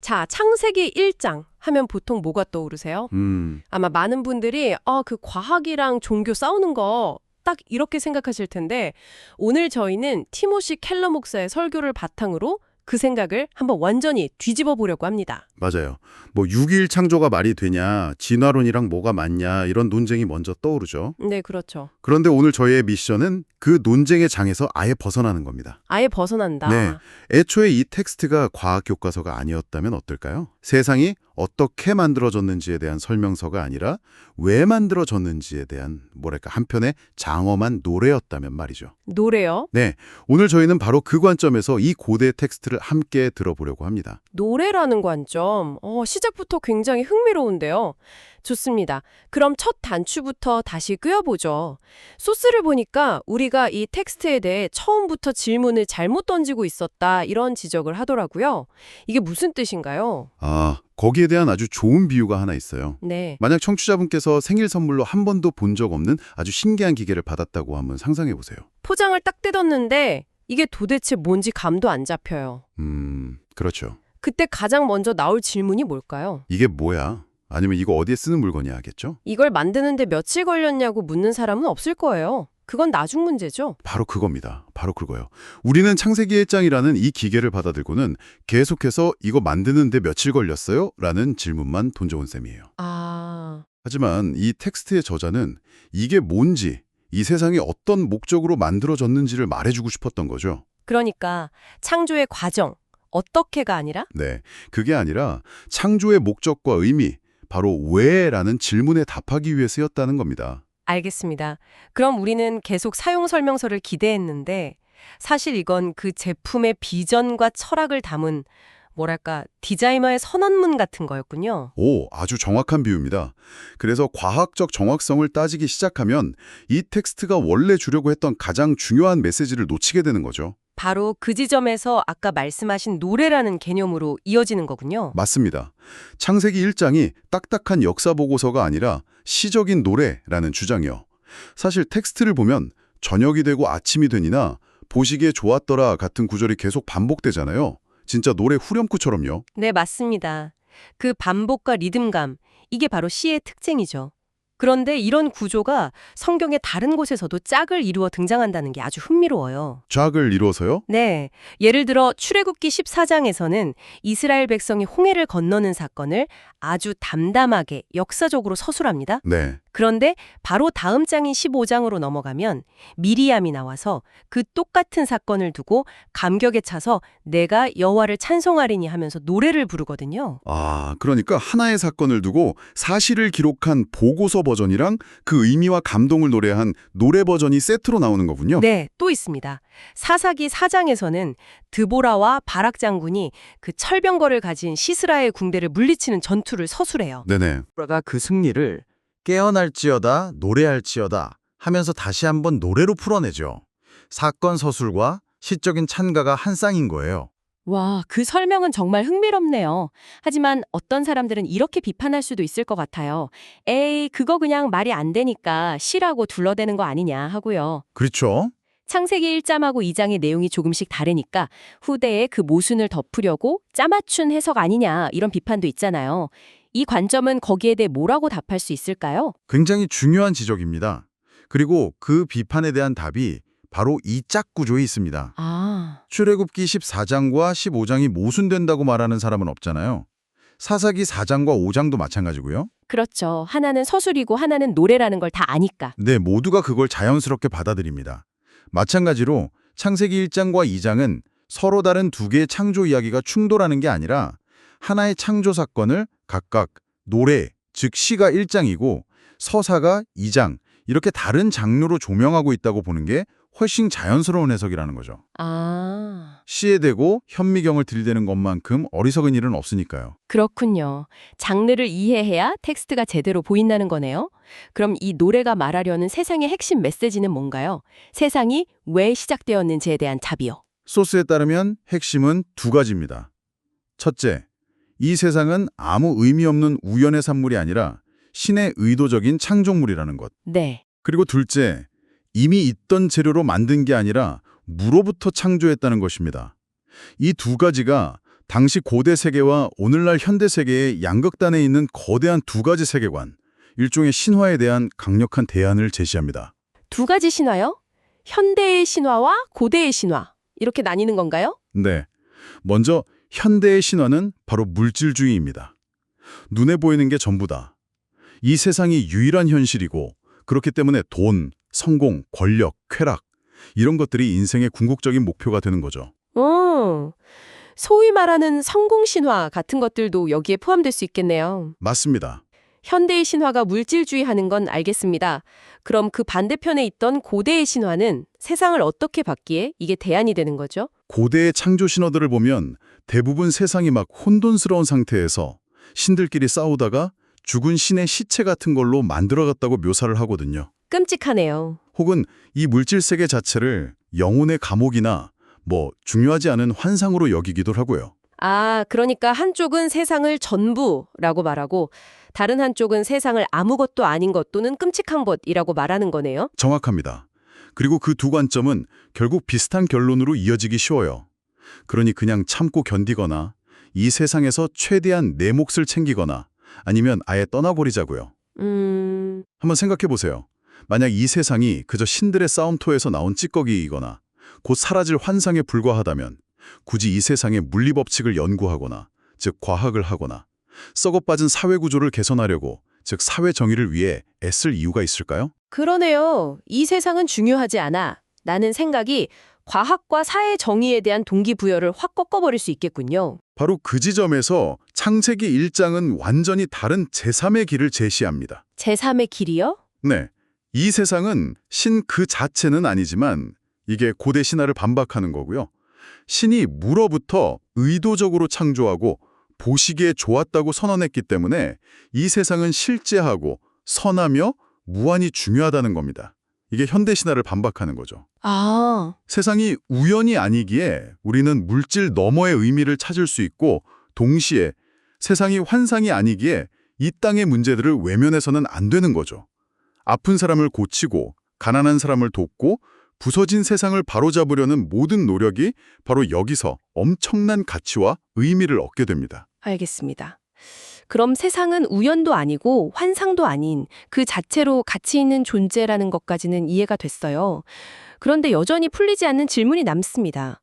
자, 창세기 1장 하면 보통 뭐가 떠오르세요? 아마 많은 분들이 그 과학이랑 종교 싸우는 거 딱 이렇게 생각하실 텐데 오늘 저희는 티모시 켈러 목사의 설교를 바탕으로 그 생각을 한번 완전히 뒤집어 보려고 합니다. 맞아요. 뭐 6일 창조가 말이 되냐, 진화론이랑 뭐가 맞냐 이런 논쟁이 먼저 떠오르죠. 네, 그렇죠. 그런데 오늘 저희의 미션은 그 논쟁의 장에서 아예 벗어나는 겁니다. 아예 벗어난다. 네. 애초에 이 텍스트가 과학 교과서가 아니었다면 어떨까요? 세상이 어떻게 만들어졌는지에 대한 설명서가 아니라 왜 만들어졌는지에 대한 뭐랄까 한편의 장엄한 노래였다면 말이죠. 노래요? 네. 오늘 저희는 바로 그 관점에서 이 고대 텍스트를 함께 들어보려고 합니다. 노래라는 관점. 시작부터 굉장히 흥미로운데요. 좋습니다. 그럼 첫 단추부터 다시 꿰어보죠. 소스를 보니까 우리가 이 텍스트에 대해 처음부터 질문을 잘못 던지고 있었다 이런 지적을 하더라고요. 이게 무슨 뜻인가요? 거기에 대한 아주 좋은 비유가 하나 있어요. 네. 만약 청취자분께서 생일 선물로 한 번도 본 적 없는 아주 신기한 기계를 받았다고 한번 상상해 보세요. 포장을 딱 뜯었는데 이게 도대체 뭔지 감도 안 잡혀요. 그렇죠. 그때 가장 먼저 나올 질문이 뭘까요? 이게 뭐야? 아니면 이거 어디에 쓰는 물건이야 하겠죠? 이걸 만드는데 며칠 걸렸냐고 묻는 사람은 없을 거예요. 그건 나중 문제죠. 바로 그겁니다. 바로 그거요. 우리는 창세기 1장이라는 이 기계를 받아들고는 계속해서 이거 만드는데 며칠 걸렸어요? 라는 질문만 던져온 셈이에요. 하지만 이 텍스트의 저자는 이게 뭔지, 이 세상이 어떤 목적으로 만들어졌는지를 말해주고 싶었던 거죠. 그러니까 창조의 과정, 어떻게가 아니라? 네, 그게 아니라 창조의 목적과 의미, 바로 왜라는 질문에 답하기 위해서였다는 겁니다. 알겠습니다. 그럼 우리는 계속 사용 설명서를 기대했는데 사실 이건 그 제품의 비전과 철학을 담은 뭐랄까 디자이너의 선언문 같은 거였군요. 오, 아주 정확한 비유입니다. 그래서 과학적 정확성을 따지기 시작하면 이 텍스트가 원래 주려고 했던 가장 중요한 메시지를 놓치게 되는 거죠. 바로 그 지점에서 아까 말씀하신 노래라는 개념으로 이어지는 거군요. 맞습니다. 창세기 1장이 딱딱한 역사 보고서가 아니라 시적인 노래라는 주장이요. 사실 텍스트를 보면 저녁이 되고 아침이 되니나 보시기에 좋았더라 같은 구절이 계속 반복되잖아요. 진짜 노래 후렴구처럼요. 네, 맞습니다. 그 반복과 리듬감, 이게 바로 시의 특징이죠. 그런데 이런 구조가 성경의 다른 곳에서도 짝을 이루어 등장한다는 게 아주 흥미로워요. 짝을 이루어서요? 네. 예를 들어 출애굽기 14장에서는 이스라엘 백성이 홍해를 건너는 사건을 아주 담담하게 역사적으로 서술합니다. 네. 그런데 바로 다음 장인 15장으로 넘어가면 미리암이 나와서 그 똑같은 사건을 두고 감격에 차서 내가 여호와를 찬송하리니 하면서 노래를 부르거든요. 그러니까 하나의 사건을 두고 사실을 기록한 보고서 버전이랑 그 의미와 감동을 노래한 노래 버전이 세트로 나오는 거군요. 네, 또 있습니다. 사사기 4장에서는 드보라와 바락 장군이 그 철병거를 가진 시스라의 군대를 물리치는 전투를 서술해요. 네네. 보라가 그 승리를 깨어날지어다 노래할지어다 하면서 다시 한번 노래로 풀어내죠. 사건 서술과 시적인 찬가가 한 쌍인 거예요. 와, 그 설명은 정말 흥미롭네요. 하지만 어떤 사람들은 이렇게 비판할 수도 있을 것 같아요. 에이, 그거 그냥 말이 안 되니까 시라고 둘러대는 거 아니냐 하고요. 그렇죠? 창세기 1장하고 2장의 내용이 조금씩 다르니까 후대에 그 모순을 덮으려고 짜맞춘 해석 아니냐 이런 비판도 있잖아요. 이 관점은 거기에 대해 뭐라고 답할 수 있을까요? 굉장히 중요한 지적입니다. 그리고 그 비판에 대한 답이 바로 이 짝구조에 있습니다. 출애굽기 14장과 15장이 모순된다고 말하는 사람은 없잖아요. 사사기 4장과 5장도 마찬가지고요. 그렇죠. 하나는 서술이고 하나는 노래라는 걸 다 아니까. 네, 모두가 그걸 자연스럽게 받아들입니다. 마찬가지로 창세기 1장과 2장은 서로 다른 두 개의 창조 이야기가 충돌하는 게 아니라 하나의 창조 사건을 각각 노래, 즉 시가 1장이고 서사가 2장, 이렇게 다른 장르로 조명하고 있다고 보는 게 훨씬 자연스러운 해석이라는 거죠. 시에 대고 현미경을 들이대는 것만큼 어리석은 일은 없으니까요. 그렇군요. 장르를 이해해야 텍스트가 제대로 보인다는 거네요. 그럼 이 노래가 말하려는 세상의 핵심 메시지는 뭔가요? 세상이 왜 시작되었는지에 대한 답이요. 소스에 따르면 핵심은 두 가지입니다. 첫째, 이 세상은 아무 의미 없는 우연의 산물이 아니라 신의 의도적인 창조물이라는 것. 네. 그리고 둘째, 이미 있던 재료로 만든 게 아니라 무로부터 창조했다는 것입니다. 이 두 가지가 당시 고대 세계와 오늘날 현대 세계의 양극단에 있는 거대한 두 가지 세계관, 일종의 신화에 대한 강력한 대안을 제시합니다. 두 가지 신화요? 현대의 신화와 고대의 신화. 이렇게 나뉘는 건가요? 네. 먼저 현대의 신화는 바로 물질주의입니다. 눈에 보이는 게 전부다. 이 세상이 유일한 현실이고 그렇기 때문에 돈, 성공, 권력, 쾌락 이런 것들이 인생의 궁극적인 목표가 되는 거죠. 소위 말하는 성공 신화 같은 것들도 여기에 포함될 수 있겠네요. 맞습니다. 현대의 신화가 물질주의하는 건 알겠습니다. 그럼 그 반대편에 있던 고대의 신화는 세상을 어떻게 받기에 이게 대안이 되는 거죠? 고대의 창조 신화들을 보면 대부분 세상이 막 혼돈스러운 상태에서 신들끼리 싸우다가 죽은 신의 시체 같은 걸로 만들어갔다고 묘사를 하거든요. 끔찍하네요. 혹은 이 물질 세계 자체를 영혼의 감옥이나 중요하지 않은 환상으로 여기기도 하고요. 그러니까 한쪽은 세상을 전부라고 말하고 다른 한쪽은 세상을 아무것도 아닌 것 또는 끔찍한 것이라고 말하는 거네요. 정확합니다. 그리고 그 두 관점은 결국 비슷한 결론으로 이어지기 쉬워요. 그러니 그냥 참고 견디거나 이 세상에서 최대한 내 몫을 챙기거나 아니면 아예 떠나버리자고요. 한번 생각해 보세요. 만약 이 세상이 그저 신들의 싸움터에서 나온 찌꺼기이거나 곧 사라질 환상에 불과하다면 굳이 이 세상의 물리법칙을 연구하거나 즉 과학을 하거나 썩어빠진 사회구조를 개선하려고 즉 사회정의를 위해 애쓸 이유가 있을까요? 그러네요. 이 세상은 중요하지 않아. 라는 생각이 과학과 사회 정의에 대한 동기부여를 확 꺾어버릴 수 있겠군요. 바로 그 지점에서 창세기 1장은 완전히 다른 제3의 길을 제시합니다. 제3의 길이요? 네, 이 세상은 신 그 자체는 아니지만 이게 고대 신화를 반박하는 거고요. 신이 물어부터 의도적으로 창조하고 보시기에 좋았다고 선언했기 때문에 이 세상은 실제하고 선하며 무한히 중요하다는 겁니다. 이게 현대 신화를 반박하는 거죠. 세상이 우연이 아니기에 우리는 물질 너머의 의미를 찾을 수 있고 동시에 세상이 환상이 아니기에 이 땅의 문제들을 외면해서는 안 되는 거죠. 아픈 사람을 고치고 가난한 사람을 돕고 부서진 세상을 바로잡으려는 모든 노력이 바로 여기서 엄청난 가치와 의미를 얻게 됩니다. 알겠습니다. 그럼 세상은 우연도 아니고 환상도 아닌 그 자체로 가치 있는 존재라는 것까지는 이해가 됐어요. 그런데 여전히 풀리지 않는 질문이 남습니다.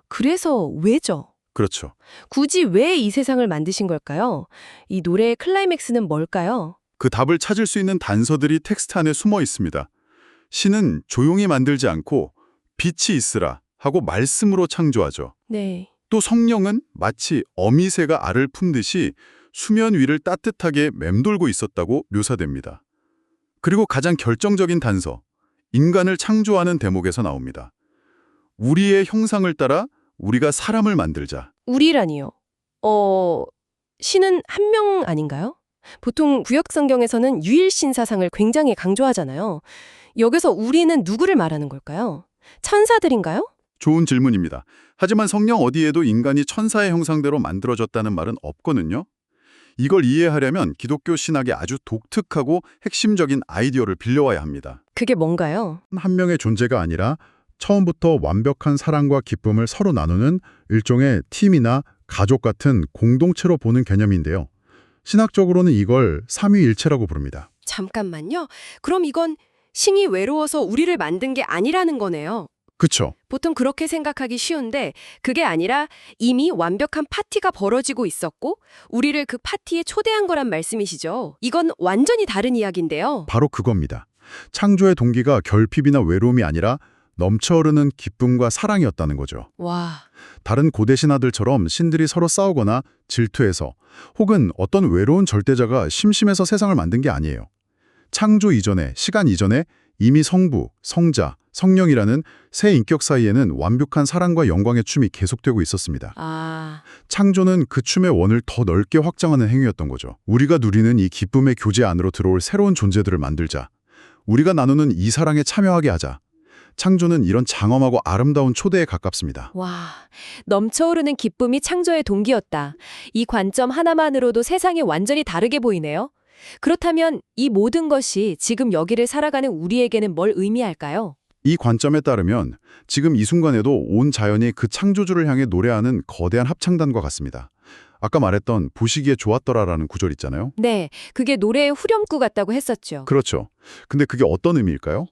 그래서 왜죠? 그렇죠. 굳이 왜 이 세상을 만드신 걸까요? 이 노래의 클라이맥스는 뭘까요? 그 답을 찾을 수 있는 단서들이 텍스트 안에 숨어 있습니다. 신은 조용히 만들지 않고 빛이 있으라 하고 말씀으로 창조하죠. 네. 또 성령은 마치 어미새가 알을 품듯이 수면 위를 따뜻하게 맴돌고 있었다고 묘사됩니다. 그리고 가장 결정적인 단서, 인간을 창조하는 대목에서 나옵니다. 우리의 형상을 따라 우리가 사람을 만들자. 우리라니요. 신은 한 명 아닌가요? 보통 구약 성경에서는 유일신 사상을 굉장히 강조하잖아요. 여기서 우리는 누구를 말하는 걸까요? 천사들인가요? 좋은 질문입니다. 하지만 성경 어디에도 인간이 천사의 형상대로 만들어졌다는 말은 없거든요. 이걸 이해하려면 기독교 신학의 아주 독특하고 핵심적인 아이디어를 빌려와야 합니다. 그게 뭔가요? 한 명의 존재가 아니라 처음부터 완벽한 사랑과 기쁨을 서로 나누는 일종의 팀이나 가족 같은 공동체로 보는 개념인데요. 신학적으로는 이걸 삼위일체라고 부릅니다. 잠깐만요. 그럼 이건 신이 외로워서 우리를 만든 게 아니라는 거네요. 그쵸? 보통 그렇게 생각하기 쉬운데 그게 아니라 이미 완벽한 파티가 벌어지고 있었고 우리를 그 파티에 초대한 거란 말씀이시죠. 이건 완전히 다른 이야기인데요. 바로 그겁니다. 창조의 동기가 결핍이나 외로움이 아니라 넘쳐흐르는 기쁨과 사랑이었다는 거죠. 와, 다른 고대 신화들처럼 신들이 서로 싸우거나 질투해서 혹은 어떤 외로운 절대자가 심심해서 세상을 만든 게 아니에요. 창조 이전에, 시간 이전에 이미 성부, 성자, 성령이라는 세 인격 사이에는 완벽한 사랑과 영광의 춤이 계속되고 있었습니다. 창조는 그 춤의 원을 더 넓게 확장하는 행위였던 거죠. 우리가 누리는 이 기쁨의 교제 안으로 들어올 새로운 존재들을 만들자. 우리가 나누는 이 사랑에 참여하게 하자. 창조는 이런 장엄하고 아름다운 초대에 가깝습니다. 와, 넘쳐오르는 기쁨이 창조의 동기였다. 이 관점 하나만으로도 세상이 완전히 다르게 보이네요. 그렇다면 이 모든 것이 지금 여기를 살아가는 우리에게는 뭘 의미할까요? 이 관점에 따르면 지금 이 순간에도 온 자연이 그 창조주를 향해 노래하는 거대한 합창단과 같습니다. 아까 말했던 보시기에 좋았더라라는 구절 있잖아요. 네, 그게 노래의 후렴구 같다고 했었죠. 그렇죠. 근데 그게 어떤 의미일까요?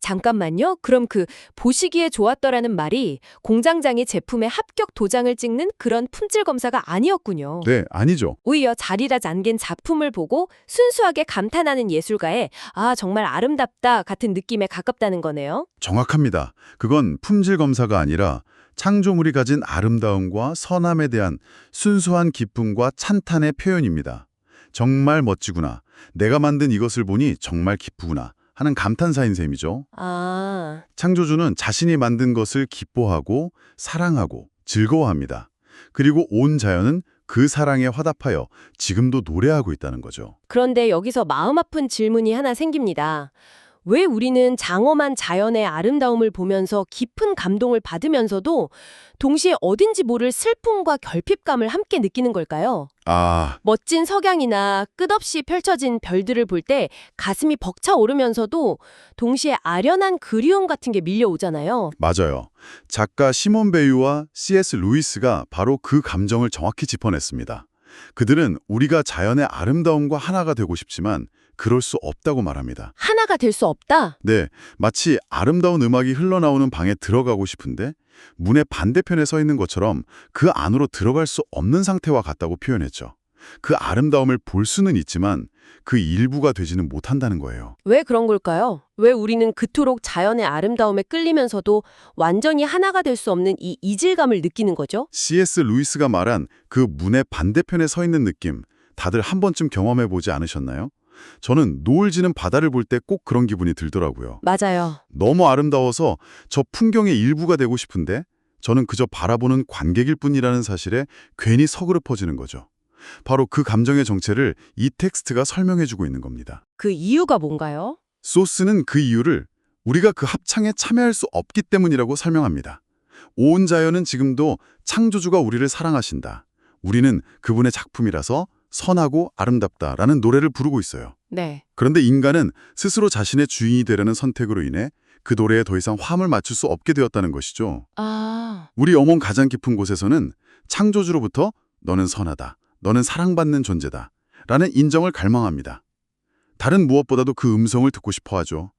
잠깐만요. 그럼 그 보시기에 좋았더라는 말이 공장장이 제품의 합격 도장을 찍는 그런 품질 검사가 아니었군요. 네, 아니죠. 오히려 자리라 잠긴 작품을 보고 순수하게 감탄하는 예술가의 정말 아름답다 같은 느낌에 가깝다는 거네요. 정확합니다. 그건 품질 검사가 아니라 창조물이 가진 아름다움과 선함에 대한 순수한 기쁨과 찬탄의 표현입니다. 정말 멋지구나. 내가 만든 이것을 보니 정말 기쁘구나 하는 감탄사인 셈이죠. 창조주는 자신이 만든 것을 기뻐하고 사랑하고 즐거워합니다. 그리고 온 자연은 그 사랑에 화답하여 지금도 노래하고 있다는 거죠. 그런데 여기서 마음 아픈 질문이 하나 생깁니다. 왜 우리는 장엄한 자연의 아름다움을 보면서 깊은 감동을 받으면서도 동시에 어딘지 모를 슬픔과 결핍감을 함께 느끼는 걸까요? 멋진 석양이나 끝없이 펼쳐진 별들을 볼 때 가슴이 벅차오르면서도 동시에 아련한 그리움 같은 게 밀려오잖아요. 맞아요. 작가 시몬 베유와 C.S. 루이스가 바로 그 감정을 정확히 짚어냈습니다. 그들은 우리가 자연의 아름다움과 하나가 되고 싶지만 그럴 수 없다고 말합니다. 하나가 될 수 없다? 네, 마치 아름다운 음악이 흘러나오는 방에 들어가고 싶은데 문의 반대편에 서 있는 것처럼 그 안으로 들어갈 수 없는 상태와 같다고 표현했죠. 그 아름다움을 볼 수는 있지만 그 일부가 되지는 못한다는 거예요. 왜 그런 걸까요? 왜 우리는 그토록 자연의 아름다움에 끌리면서도 완전히 하나가 될 수 없는 이 이질감을 느끼는 거죠? C.S. 루이스가 말한 그 문의 반대편에 서 있는 느낌, 다들 한 번쯤 경험해보지 않으셨나요? 저는 노을 지는 바다를 볼 때 꼭 그런 기분이 들더라고요. 맞아요. 너무 아름다워서 저 풍경의 일부가 되고 싶은데 저는 그저 바라보는 관객일 뿐이라는 사실에 괜히 서글퍼지는 거죠. 바로 그 감정의 정체를 이 텍스트가 설명해주고 있는 겁니다. 그 이유가 뭔가요? 소스는 그 이유를 우리가 그 합창에 참여할 수 없기 때문이라고 설명합니다. 온 자연은 지금도 창조주가 우리를 사랑하신다. 우리는 그분의 작품이라서 선하고 아름답다라는 노래를 부르고 있어요. 네. 그런데 인간은 스스로 자신의 주인이 되려는 선택으로 인해 그 노래에 더 이상 화음을 맞출 수 없게 되었다는 것이죠. 우리 영혼 가장 깊은 곳에서는 창조주로부터 너는 선하다, 너는 사랑받는 존재다 라는 인정을 갈망합니다. 다른 무엇보다도 그 음성을 듣고 싶어 하죠.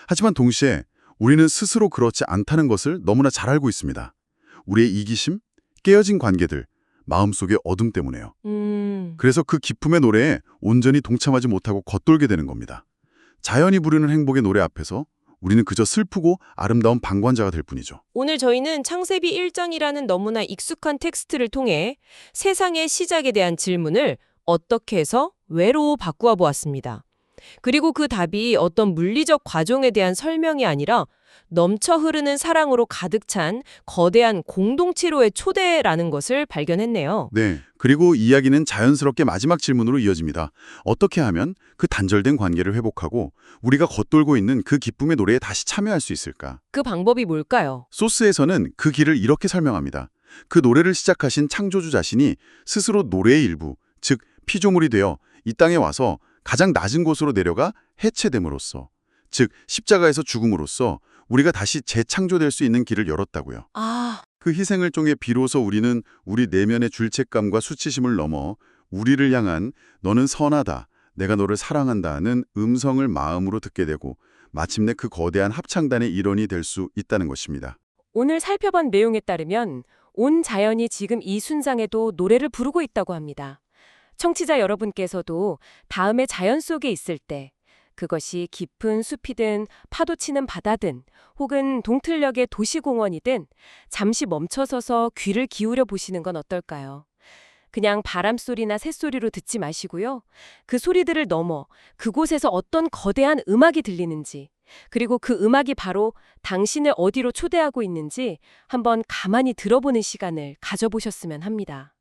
하지만 동시에 우리는 스스로 그렇지 않다는 것을 너무나 잘 알고 있습니다. 우리의 이기심, 깨어진 관계들, 마음속의 어둠 때문에요. 그래서 그 기쁨의 노래에 온전히 동참하지 못하고 겉돌게 되는 겁니다. 자연이 부르는 행복의 노래 앞에서 우리는 그저 슬프고 아름다운 방관자가 될 뿐이죠. 오늘 저희는 창세기 1장이라는 너무나 익숙한 텍스트를 통해 세상의 시작에 대한 질문을 어떻게 해서 왜로 바꾸어 보았습니다. 그리고 그 답이 어떤 물리적 과정에 대한 설명이 아니라 넘쳐 흐르는 사랑으로 가득 찬 거대한 공동체로의 초대라는 것을 발견했네요. 네, 그리고 이야기는 자연스럽게 마지막 질문으로 이어집니다. 어떻게 하면 그 단절된 관계를 회복하고 우리가 겉돌고 있는 그 기쁨의 노래에 다시 참여할 수 있을까? 그 방법이 뭘까요? 소스에서는 그 길을 이렇게 설명합니다. 그 노래를 시작하신 창조주 자신이 스스로 노래의 일부, 즉 피조물이 되어 이 땅에 와서 가장 낮은 곳으로 내려가 해체됨으로써, 즉 십자가에서 죽음으로써 우리가 다시 재창조될 수 있는 길을 열었다고요. 그 희생을 통해 비로소 우리는 우리 내면의 죄책감과 수치심을 넘어 우리를 향한 너는 선하다, 내가 너를 사랑한다는 음성을 마음으로 듣게 되고 마침내 그 거대한 합창단의 일원이 될 수 있다는 것입니다. 오늘 살펴본 내용에 따르면 온 자연이 지금 이 순간에도 노래를 부르고 있다고 합니다. 청취자 여러분께서도 다음에 자연 속에 있을 때 그것이 깊은 숲이든 파도치는 바다든 혹은 동틀녘의 도시공원이든 잠시 멈춰서서 귀를 기울여 보시는 건 어떨까요? 그냥 바람소리나 새소리로 듣지 마시고요. 그 소리들을 넘어 그곳에서 어떤 거대한 음악이 들리는지, 그리고 그 음악이 바로 당신을 어디로 초대하고 있는지 한번 가만히 들어보는 시간을 가져보셨으면 합니다.